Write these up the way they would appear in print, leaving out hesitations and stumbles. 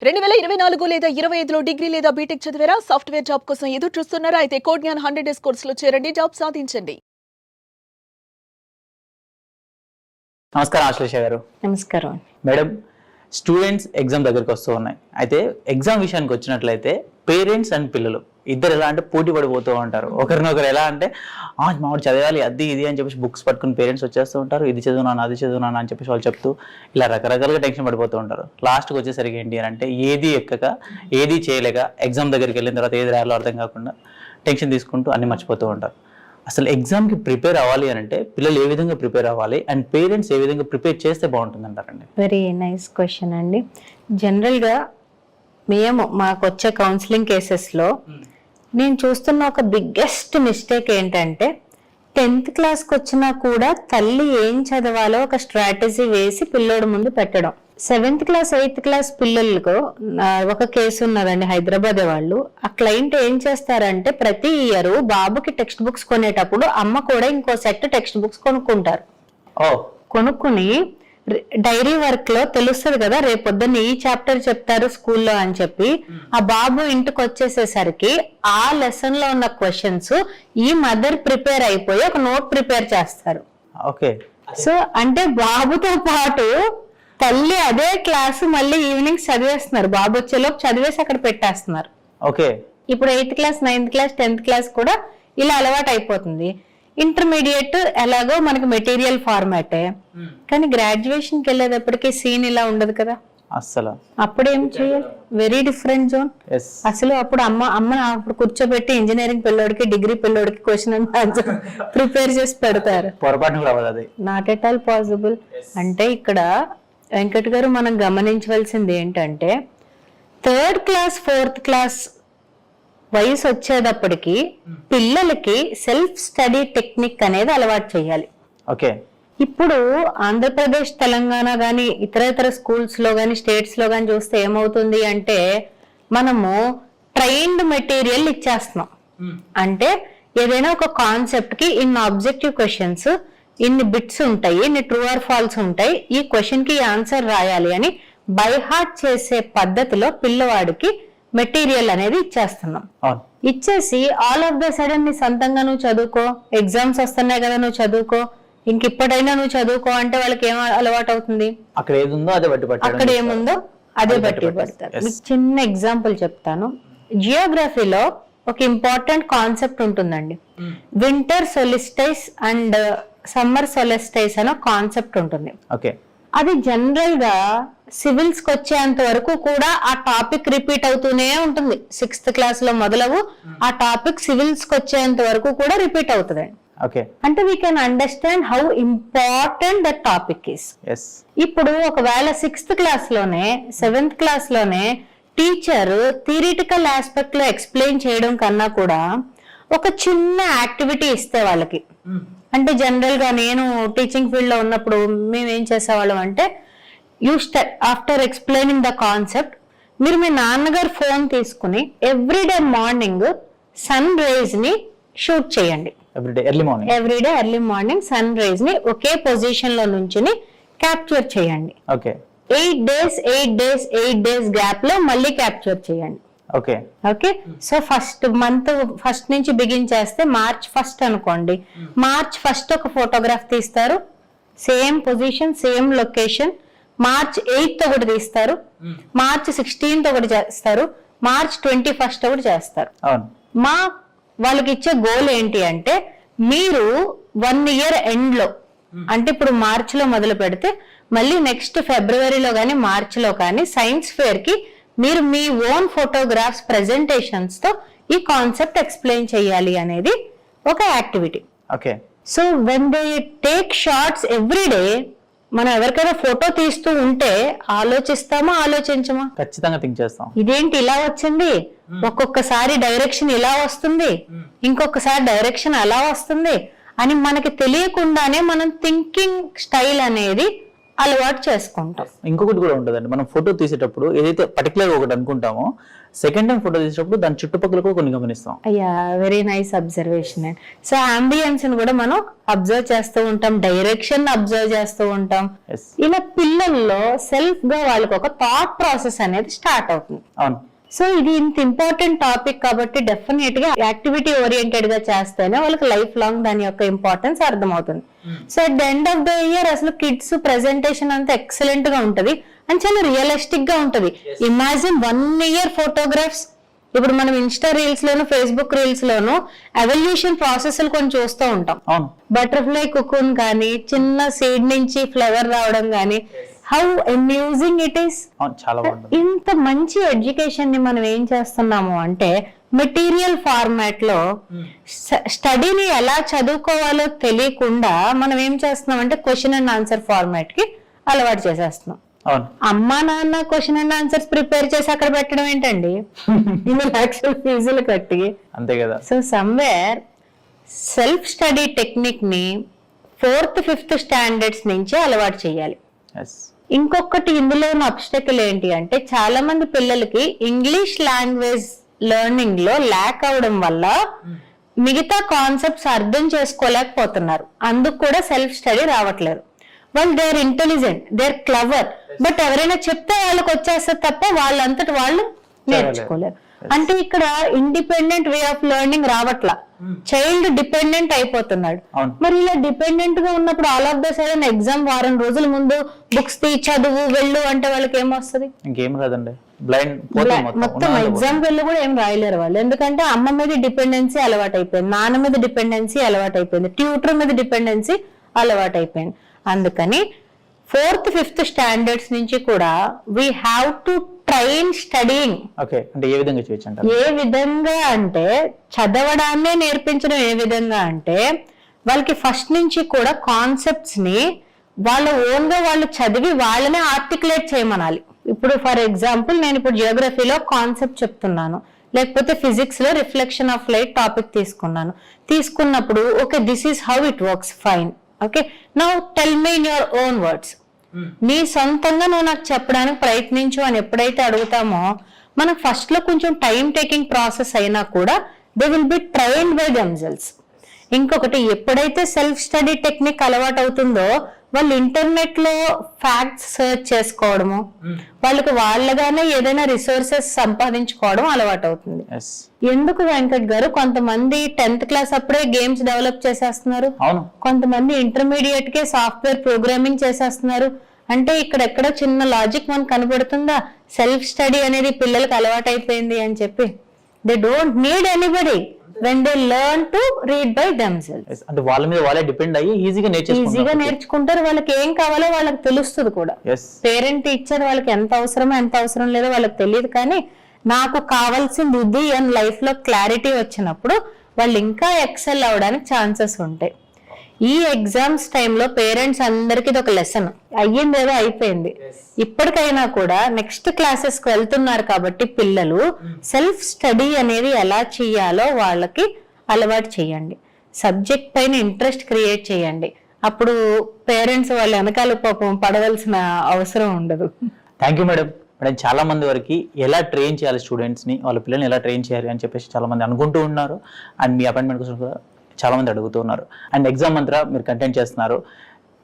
2024 లేదా 25లో డిగ్రీ లేదా బీటెక్ చదివారా? సాఫ్ట్వేర్ జాబ్ కోసం ఎదురు చూస్తున్నారా? అయితే కోడ్ జ్ఞాన్ 100 డేస్ కోర్సులో చేరండి, జాబ్ సాధించండి. నమస్కారం ఆశ్లేష గారు. నమస్కారం మేడం, స్టూడెంట్స్ ఎగ్జామ్ దగ్గరికి వస్తూ ఉన్నాయి. అయితే ఎగ్జామ్ విషయానికి వచ్చినట్లయితే పేరెంట్స్ అండ్ పిల్లలు ఇద్దరు ఎలా అంటే పోటీ పడిపోతూ ఉంటారు. ఒకరినొకరు ఎలా అంటే మామిడి చదవాలి అది ఇది అని చెప్పేసి బుక్స్ పట్టుకుని పేరెంట్స్ వచ్చేస్తూ ఉంటారు. ఇది చదువునాను అది చదువునాను అని చెప్పేసి వాళ్ళు చెప్తూ ఇలా రకరకాలుగా టెన్షన్ పడిపోతూ ఉంటారు. లాస్ట్కి వచ్చేసరికి ఏంటి అని అంటే ఏది ఎక్కక ఏది చేయలేక ఎగ్జామ్ దగ్గరికి వెళ్ళిన తర్వాత ఏది రాయాలో అర్థం కాకుండా టెన్షన్ తీసుకుంటూ అన్ని మర్చిపోతూ ఉంటారు. అసలు ఎగ్జామ్కి ప్రిపేర్ అవ్వాలి అని అంటే పిల్లలు ఏ విధంగా ప్రిపేర్ అవ్వాలి అండ్ పేరెంట్స్ ఏ విధంగా ప్రిపేర్ చేస్తే బాగుంటుంది అంటారండి? వెరీ నైస్ క్వశ్చన్ అండి. జనరల్గా మాకు వచ్చే కౌన్సిలింగ్ కేసెస్లో నేను చూస్తున్న ఒక బిగ్గెస్ట్ మిస్టేక్ ఏంటంటే 10th క్లాస్కి వచ్చినా కూడా తల్లి ఏం చదవాలో ఒక స్ట్రాటజీ వేసి పిల్లోడు ముందు పెట్టడం. 7th క్లాస్ 8th క్లాస్ పిల్లలకు ఒక కేసు ఉన్నదండి, హైదరాబాద్ వాళ్ళు. ఆ క్లయింట్ ఏం చేస్తారంటే ప్రతి ఇయర్ బాబుకి టెక్స్ట్ బుక్స్ కొనేటప్పుడు అమ్మ కూడా ఇంకో సెట్ టెక్స్ట్ బుక్స్ కొనుక్కుంటారు. కొనుక్కుని డైరీ వర్క్ లో తెలుస్తుంది కదా రేపొద్దున్న ఈ చాప్టర్ చెప్తారు స్కూల్లో అని చెప్పి ఆ బాబు ఇంటికి వచ్చేసేసరికి ఆ లెసన్ లో ఉన్న క్వశ్చన్స్ ఈ మదర్ ప్రిపేర్ అయిపోయి ఒక నోట్ ప్రిపేర్ చేస్తారు. సో అంటే బాబుతో పాటు తల్లి అదే క్లాసు మళ్ళీ ఈవినింగ్ చదివేస్తున్నారు. బాబు వచ్చేలోపు చదివేసి అక్కడ పెట్టేస్తున్నారు. ఇప్పుడు 8th class 9th class 10th class కూడా ఇలా అలవాటు అయిపోతుంది. ఇంటర్మీడియట్ ఎలాగో మనకి మెటీరియల్ ఫార్మాటే, కానీ గ్రాడ్యుయేషన్కి వెళ్ళేటప్పటికి సీన్ ఇలా ఉండదు కదా. అసలు అప్పుడు ఏం చేయాలి? Very different zone. అసలు అప్పుడు అమ్మ అప్పుడు కూర్చోబెట్టి ఇంజనీరింగ్ పిల్లోడికి డిగ్రీ పిల్లోడికి క్వశ్చన్ అండ్ ఆన్సర్ ప్రిపేర్ చేసి పెడతారు. Not at all possible. అంటే ఇక్కడ వెంకట్ గారు మనం గమనించవలసింది ఏంటంటే 3rd క్లాస్ 4th క్లాస్ వయసు వచ్చేటప్పటికి పిల్లలకి సెల్ఫ్ స్టడీ టెక్నిక్ అనేది అలవాటు చేయాలి. ఇప్పుడు ఆంధ్రప్రదేశ్ తెలంగాణ గాని ఇతర స్కూల్స్ లో గాని స్టేట్స్ లో గాని చూస్తే ఏమవుతుంది అంటే మనము ట్రైన్డ్ మెటీరియల్ ఇచ్చేస్తున్నాం. అంటే ఏదైనా ఒక కాన్సెప్ట్ కి ఇన్ని ఆబ్జెక్టివ్ క్వశ్చన్స్, ఇన్ని బిట్స్ ఉంటాయి, ఇన్ని ట్రూ ఆర్ ఫాల్స్ ఉంటాయి, ఈ క్వశ్చన్ కి ఆన్సర్ రాయాలి అని బై హార్ట్ చేసే పద్ధతిలో పిల్లవాడికి మెటీరియల్ అనేది ఇచ్చేస్తున్నాం. ఇచ్చేసి ఆల్ ఆఫ్ ద సడన్ నీ సొంతంగా నువ్వు చదువుకో, ఎగ్జామ్స్ వస్తున్నాయి కదా నువ్వు చదువుకో, ఇప్పటికైనా నువ్వు చదువుకో అంటే వాళ్ళకి ఏం అలవాటు అవుతుంది? అక్కడ ఏముందో అదే బట్టి పడతారు. మీకు చిన్న ఎగ్జాంపుల్ చెప్తాను. జియోగ్రఫీలో ఒక ఇంపార్టెంట్ కాన్సెప్ట్ ఉంటుందండి, winter solstice and summer solstice అనే కాన్సెప్ట్ ఉంటుంది. అది జనరల్ గా సివిల్స్ కి వచ్చేంత వరకు కూడా ఆ టాపిక్ రిపీట్ అవుతూనే ఉంటుంది. 6th క్లాస్ లో మొదలవు ఆ టాపిక్ సివిల్స్ కి వచ్చేంత వరకు కూడా రిపీట్ అవుతుంది. అంటే we can understand how important that topic is. ఇప్పుడు ఒకవేళ 6th క్లాస్ లోనే 7th క్లాస్ లోనే టీచర్ థియరిటికల్ ఆస్పెక్ట్ లో ఎక్స్ప్లెయిన్ చేయడం కన్నా కూడా ఒక చిన్న యాక్టివిటీ ఇస్తే వాళ్ళకి, అంటే జనరల్ గా నేను టీచింగ్ ఫీల్డ్ లో ఉన్నప్పుడు మేము ఏం చేసేవాళ్ళం అంటే ఆఫ్టర్ ఎక్స్ప్లెయినింగ్ ద కాన్సెప్ట్ మీరు మీ నాన్నగారు ఫోన్ తీసుకుని ఎవ్రీడే మార్నింగ్ సన్ రేజ్ ని షూట్ చేయండి. Everyday early morning sunrise ని ఒకే పొజిషన్ లో నుంచి క్యాప్చర్ చేయండి. 8 డేస్ గ్యాప్ లో మళ్ళీ క్యాప్చర్ చేయండి. ఓకే సో ఫస్ట్ నుంచి బిగిన్ చేస్తే March 1 అనుకోండి. March 1 ఒక ఫోటోగ్రాఫ్ తీస్తారు, same position same location. March 8 ఒకటి తీస్తారు, March 16 ఒకటి చేస్తారు, March 21 ఒకటి చేస్తారు. వాళ్ళకి ఇచ్చే గోల్ ఏంటి అంటే మీరు 1 year ఎండ్ లో, అంటే ఇప్పుడు మార్చ్ లో మొదలు పెడితే మళ్ళీ నెక్స్ట్ ఫిబ్రవరిలో కానీ మార్చిలో కానీ సైన్స్ ఫేర్ కి మీరు మీ ఓన్ ఫోటోగ్రాఫ్స్ ప్రెజెంటేషన్స్ తో ఈ కాన్సెప్ట్ ఎక్స్ప్లెయిన్ చేయాలి అనేది ఒక activity. So when they take shorts everyday, మనం ఎవరికైనా ఫోటో తీస్తూ ఉంటే ఆలోచిస్తామా ఆలోచించమా? ఖచ్చితంగా థింక్ చేస్తాం. ఇదేంటి ఇలా వచ్చింది, ఒక్కొక్కసారి డైరెక్షన్ ఇలా వస్తుంది, ఇంకొకసారి డైరెక్షన్ అలా వస్తుంది అని మనకి తెలియకుండానే మనం థింకింగ్ స్టైల్ అనేది అలవాటు చేసుకుంటాం. ఇంకొకటి కూడా ఉంటుందండి, మనం ఫోటో తీసేటప్పుడు ఏదైతే పర్టికులర్ ఒకటి అనుకుంటామో సెకండ్ టైం ఫోటో తీసేటప్పుడు దాని చుట్టుపక్కల కూడా కొన్ని గమనిస్తాం. అయ్యా, very nice observation and so ambience ని కూడా మనం అబ్జర్వ్ చేస్తూ ఉంటాం, డైరెక్షన్ అబ్జర్వ్ చేస్తూ ఉంటాం. Yes. ఇలా పిల్లల్లో సెల్ఫ్ గా వాళ్ళకి ఒక థాట్ ప్రాసెస్ అనేది స్టార్ట్ అవుతుంది. అవును. సో ఇది ఇంత ఇంపార్టెంట్ టాపిక్ కాబట్టి డెఫినెట్ గా యాక్టివిటీ ఓరియంటెడ్ గా చేస్తేనే వాళ్ళకి లైఫ్ లాంగ్ దాని యొక్క ఇంపార్టెన్స్ అర్థమవుతుంది. So at the end of the year అసలు కిడ్స్ ప్రెజెంటేషన్ అంతా ఎక్సలెంట్ గా ఉంటది అండ్ చాలా రియలిస్టిక్ గా ఉంటది. Imagine 1 year photographs. ఇప్పుడు మనం ఇన్స్టా రీల్స్ లోను ఫేస్బుక్ రీల్స్ లోను ఎవల్యూషన్ ప్రాసెస్ కొన్ని చూస్తూ ఉంటాం. బటర్ఫ్లై కుకున్ కానీ చిన్న సీడ్ నుంచి ఫ్లవర్ రావడం కానీ హౌ అమ్యూజింగ్ ఇట్ ఈస్. ఇంత మంచి ఎడ్యుకేషన్ ని మనం ఏం చేస్తున్నాము అంటే మెటీరియల్ ఫార్మాట్ లో స్టడీని ఎలా చదువుకోవాలో తెలియకుండా మనం ఏం చేస్తున్నాం అంటే క్వశ్చన్ అండ్ ఆన్సర్ ఫార్మాట్ కి అలవాటు చేసేస్తున్నాం. అమ్మా నాన్న క్వశ్చన్ అండ్ ఆన్సర్స్ ప్రిపేర్ చేసి అక్కడ పెట్టడం ఏంటండి, 2 లక్షల ఫీజులు కట్టి. అంతే కదా. So somewhere self study technique ని 4th 5th స్టాండర్డ్స్ నుంచి అలవాటు చేయాలి. ఇంకొకటి ఇందులో అబ్స్టకిల్ ఏంటి అంటే చాలా మంది పిల్లలకి ఇంగ్లీష్ లాంగ్వేజ్ లెర్నింగ్ లో ల్యాక్ అవడం వల్ల మిగతా కాన్సెప్ట్స్ అర్థం చేసుకోలేకపోతున్నారు. అందుకు కూడా సెల్ఫ్ స్టడీ రావట్లేదు. వాళ్ళు they are intelligent, they are clever, but ఎవరైనా చెప్తే వాళ్ళకి వచ్చేస్తారు తప్ప వాళ్ళంతటి వాళ్ళు నేర్చుకోలేరు. అంటే ఇక్కడ ఇండిపెండెంట్ వే ఆఫ్ లెర్నింగ్ రావట్లా, చైల్డ్ డిపెండెంట్ అయిపోతున్నాడు. మరి ఇలా డిపెండెంట్ గా ఉన్నప్పుడు all of the sudden exam వారం రోజుల ముందు బుక్స్ తీ చదువు వెళ్ళు అంటే వాళ్ళకి ఏమొస్తుంది? ఇంకేం రాదండి, మొత్తం ఎగ్జామ్ వెళ్ళి కూడా ఏం రాయలేరు వాళ్ళు. ఎందుకంటే అమ్మ మీద డిపెండెన్సీ అలవాటు అయిపోయింది, నాన్న మీద డిపెండెన్సీ అలవాటు అయిపోయింది, ట్యూటర్ మీద డిపెండెన్సీ అలవాటు అయిపోయింది. అందుకని 4th 5th స్టాండర్డ్స్ నుంచి కూడా we have to train studying. ఏ విధంగా అంటే చదవడాన్నే నేర్పించడం. ఏ విధంగా అంటే వాళ్ళకి ఫస్ట్ నుంచి కూడా కాన్సెప్ట్స్ ని వాళ్ళ ఓన్ గా వాళ్ళు చదివి వాళ్ళనే ఆర్టికులేట్ చేయమనాలి. ఇప్పుడు ఫర్ ఎగ్జాంపుల్ నేను ఇప్పుడు జియోగ్రఫీలో కాన్సెప్ట్ చెప్తున్నాను, లేకపోతే ఫిజిక్స్ లో రిఫ్లెక్షన్ ఆఫ్ లైట్ టాపిక్ తీసుకున్నప్పుడు okay this is how it works, fine, okay now tell me in your own words. నీ సొంతంగా నువ్వు నాకు చెప్పడానికి ప్రయత్నించు అని ఎప్పుడైతే అడుగుతామో మనకు ఫస్ట్ లో కొంచెం టైం టేకింగ్ ప్రాసెస్ అయినా కూడా they will be trained by themselves. ఇంకొకటి ఎప్పుడైతే సెల్ఫ్ స్టడీ టెక్నిక్ అలవాటు అవుతుందో వాళ్ళు ఇంటర్నెట్ లో ఫ్యాక్ట్స్ సర్చ్ చేసుకోవడము, వాళ్ళకి వాళ్ళగానే ఏదైనా రిసోర్సెస్ సంపాదించుకోవడం అలవాటు అవుతుంది. ఎందుకు వెంకట్ గారు కొంతమంది 10th క్లాస్ అప్పుడే గేమ్స్ డెవలప్ చేసేస్తున్నారు, కొంతమంది ఇంటర్మీడియట్ కే సాఫ్ట్వేర్ ప్రోగ్రామింగ్ చేసేస్తున్నారు. అంటే ఇక్కడ చిన్న లాజిక్ మనకు కనబడుతుందా? సెల్ఫ్ స్టడీ అనేది పిల్లలకు అలవాటు అయిపోయింది అని చెప్పి. They don't need anybody when they learn to read by themselves. అంటే వాళ్ళ మీద వాళ్ళే డిపెండ్ అయ్యి ఈజీగా నేర్చుకుంటారు. వాళ్ళకి ఏం కావాలో వాళ్ళకి తెలుస్తుంది కూడా. పేరెంట్ టీచర్ వాళ్ళకి ఎంత అవసరమో ఎంత అవసరం లేదో వాళ్ళకి తెలియదు, కానీ నాకు కావాల్సింది ఇది అని లైఫ్ లో క్లారిటీ వచ్చినప్పుడు వాళ్ళు ఇంకా ఎక్సెల్ అవడానికి ఛాన్సెస్ ఉంటాయి. ఈ ఎగ్జామ్స్ టైంలో పేరెంట్స్ అందరికి ఇది ఒక లెసన్. అయ్యిందేదో అయిపోయింది, ఇప్పటికైనా కూడా నెక్స్ట్ క్లాసెస్ కి వెళ్తున్నారు కాబట్టి పిల్లలు సెల్ఫ్ స్టడీ అనేది ఎలా చేయాలో వాళ్ళకి అలవాటు చేయండి. సబ్జెక్ట్ పైన ఇంట్రెస్ట్ క్రియేట్ చేయండి. అప్పుడు పేరెంట్స్ వాళ్ళ వెనకాల పాపం పడవలసిన అవసరం ఉండదు. Thank you madam. మేడం చాలా మంది వరకు ఎలా ట్రైన్ చేయాలి స్టూడెంట్స్ ని, వాళ్ళ పిల్లల్ని ఎలా ట్రైన్ చేయాలి అని చెప్పేసి చాలా మంది అనుకుంటూ ఉన్నారు. అండ్ మీ అపాయింట్మెంట్ కోసం కూడా చాలా మంది అడుగుతున్నారు. అండ్ ఎగ్జామ్ మంత్ర మీరు కంటెంట్ చేస్తున్నారు.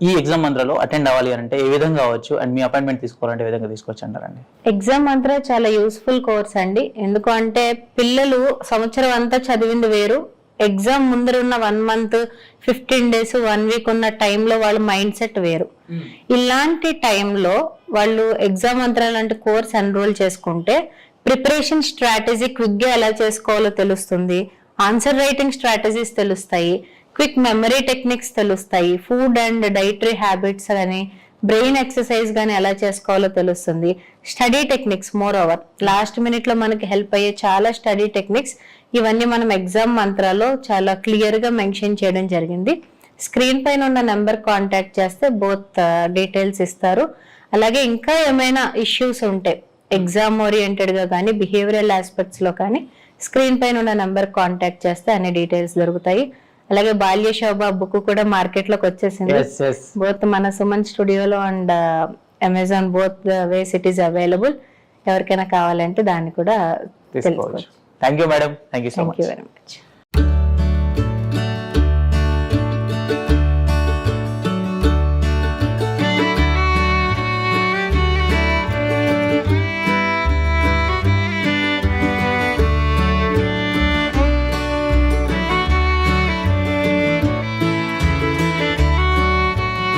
ఈ ఎగ్జామ్ మంత్రలో అటెండ్ అవ్వాలి అంటే ఏ విధంగా అవ్వచ్చు, అండ్ మీ అపాయింట్మెంట్ తీసుకోవాలంటే ఏ విధంగా తీసుకోవచ్చు అంటారండి? ఎగ్జామ్ మంత్ర చాలా యూస్ఫుల్ కోర్స్ అండి. ఎందుకు అంటే పిల్లలు సంవత్సరం అంతా చదివింది వేరు, ఎగ్జామ్ ముందరున్న 1 month 15 days 1 week ఉన్న టైంలో వాళ్ళ మైండ్ సెట్ వేరు. ఇలాంటి టైంలో వాళ్ళు ఎగ్జామ్ మంత్ర లాంటి కోర్స్ ఎన్రోల్ చేసుకుంటే ప్రిపరేషన్ స్ట్రాటజీ క్విక్ గా ఎలా చేసుకోవాలో తెలుస్తుంది, ఆన్సర్ రైటింగ్ స్ట్రాటజీస్ తెలుస్తాయి, క్విక్ మెమరీ టెక్నిక్స్ తెలుస్తాయి, ఫుడ్ అండ్ డైటరీ హ్యాబిట్స్ అని బ్రెయిన్ ఎక్సర్సైజ్ గానీ ఎలా చేసుకోవాలో తెలుస్తుంది, study techniques more over last minute లో మనకి హెల్ప్ అయ్యే చాలా స్టడీ టెక్నిక్స్ ఇవన్నీ మనం ఎగ్జామ్ మంత్రాలో చాలా క్లియర్ గా మెన్షన్ చేయడం జరిగింది. స్క్రీన్ పైన ఉన్న నెంబర్ కాంటాక్ట్ చేస్తే బోత్ డీటెయిల్స్ ఇస్తారు. అలాగే ఇంకా ఏమైనా ఇష్యూస్ ఉంటే ఎగ్జామ్ ఓరియంటెడ్ గా కానీ బిహేవియరల్ ఆస్పెక్ట్స్ లో కానీ స్క్రీన్ పైన ఉన్న నెంబర్ కాంటాక్ట్ చేస్తే అన్ని డీటెయిల్స్ దొరుకుతాయి. అలాగే బాల్య శోభ బుక్ కూడా మార్కెట్ లోకి వచ్చేసింది. ఎస్ ఎస్ బోత్ మన సుమన్ స్టూడియోలో and Amazon both ways it is available. ఎవరికైనా కావాలంటే దాన్ని కూడా తీసుకోవచ్చు. Thank you madam, thank you so thank much. You very much.